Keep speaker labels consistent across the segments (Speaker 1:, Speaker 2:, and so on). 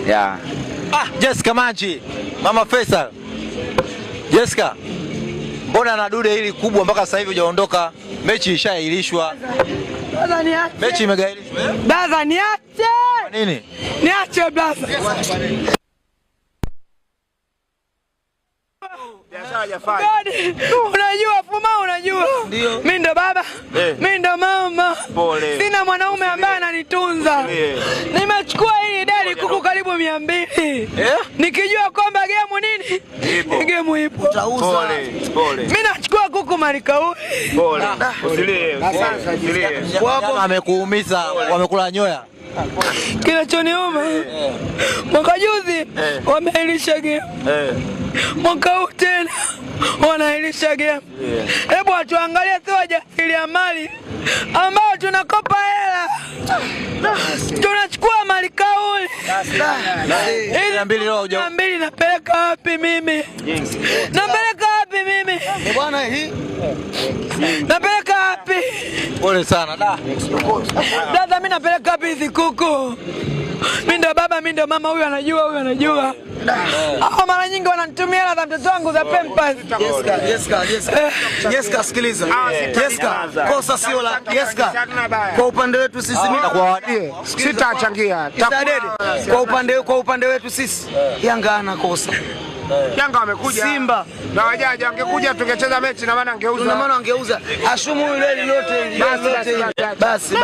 Speaker 1: Yeah.
Speaker 2: Jessica Manji, Mama Faisal. Jessica, mbona na dude hili kubwa mpaka sasa hivi hujaondoka? Mechi ishaahirishwa.
Speaker 3: Brother niache.
Speaker 2: Mechi imegairishwa.
Speaker 3: Brother niache.
Speaker 2: Kwa nini?
Speaker 3: Niache brother. Unajua Fuma, unajua mimi ndo baba, mimi ndo mama. Sina mwanaume ambaye ananitunza. Nimechukua hii idadi kuku karibu 200. Nikijua kwamba game nini? Game ipo. Mimi nachukua kuku malikauli.
Speaker 1: Usilie.
Speaker 2: Wapo amekuumiza, wamekula nyoya.
Speaker 3: Kinachoniuma mwaka juzi wameailisha game, mwaka huu tena wanailisha game. Hebu watuangalie tu wajasiriamali ambao tunakopa hela, tunachukua mali kauli. Mbili napeleka wapi mimi? Napeleka wapi mimi?
Speaker 2: Bwana hii.
Speaker 3: Napeleka wapi?
Speaker 2: Pole sana da.
Speaker 3: Dada mimi napeleka wapi hizi kuku? Mimi ndo baba, mimi ndo mama, huyu anajua. Mara nyingi wananitumia hela za mtoto wangu za Pampers.
Speaker 4: Jessica sikiliza. Jessica, kosa sio la Jessica. Kwa upande wetu sisi mimi nakuawadie.
Speaker 1: Sitachangia.
Speaker 4: Kwa upande wetu sisi Yanga anakosa.
Speaker 1: Yanga wamekuja.
Speaker 4: Simba
Speaker 1: na wajaja angekuja tungecheza mechi na maana angeuza.
Speaker 4: Na maana angeuza. Ashumu ile lote. Basi.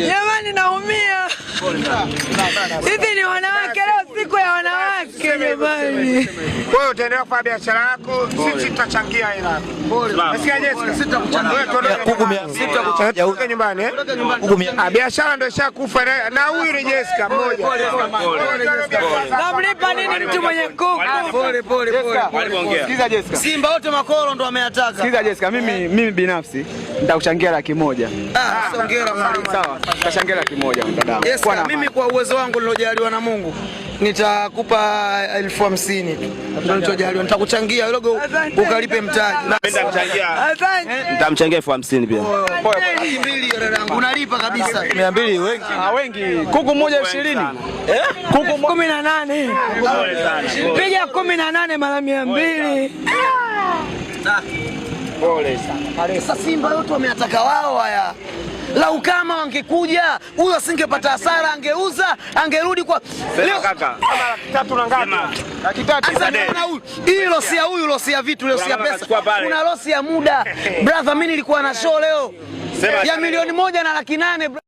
Speaker 3: Jamani naumia. Hivi ni wanawake, leo siku ya wanawake jamani.
Speaker 1: Wewe utaendelea kufanya biashara yako, sisi tutachangia hela. Nasikia Jessica, sitakuchangia.
Speaker 2: Kuku 600
Speaker 1: nyumbani biashara ndio ishakufa na huyu ni Jessica mmoja.
Speaker 3: Namlipa nini mtu mwenye kuku?
Speaker 4: Pole.
Speaker 1: Sikiza Jessica.
Speaker 4: Simba wote makoro ndo wameataka.
Speaker 1: Sikiza Jessica, mimi binafsi nitakuchangia 100,000.
Speaker 4: Hongera mwalimu.
Speaker 1: Sawa, tutashangia 100,000 mtadao.
Speaker 4: Mimi kwa uwezo wangu nilojaliwa na Mungu nitakupa 50,000 tu. Ndio nilichojaliwa. Nitakuchangia logo ukalipe mtaji.
Speaker 1: Nitamchangia 50,000 pia.
Speaker 4: 200 dadangu. Unalipa kabisa.
Speaker 2: 200 wengi.
Speaker 1: Wengi. Kuku moja 20.
Speaker 3: Kuku 18. Piga 18 mara 200.
Speaker 1: Pole sana.
Speaker 4: Sasa Simba yote wameataka wao haya. Lau kama wangekuja, huyo asingepata hasara, angeuza, angerudi kwa
Speaker 1: leo kaka. Kama 3 na ngapi? 3.
Speaker 4: Hii losi ya huyu, losi ya vitu, losi ya pesa. Kuna losi ya muda. Brother, mimi nilikuwa na show leo ya 1,800,000.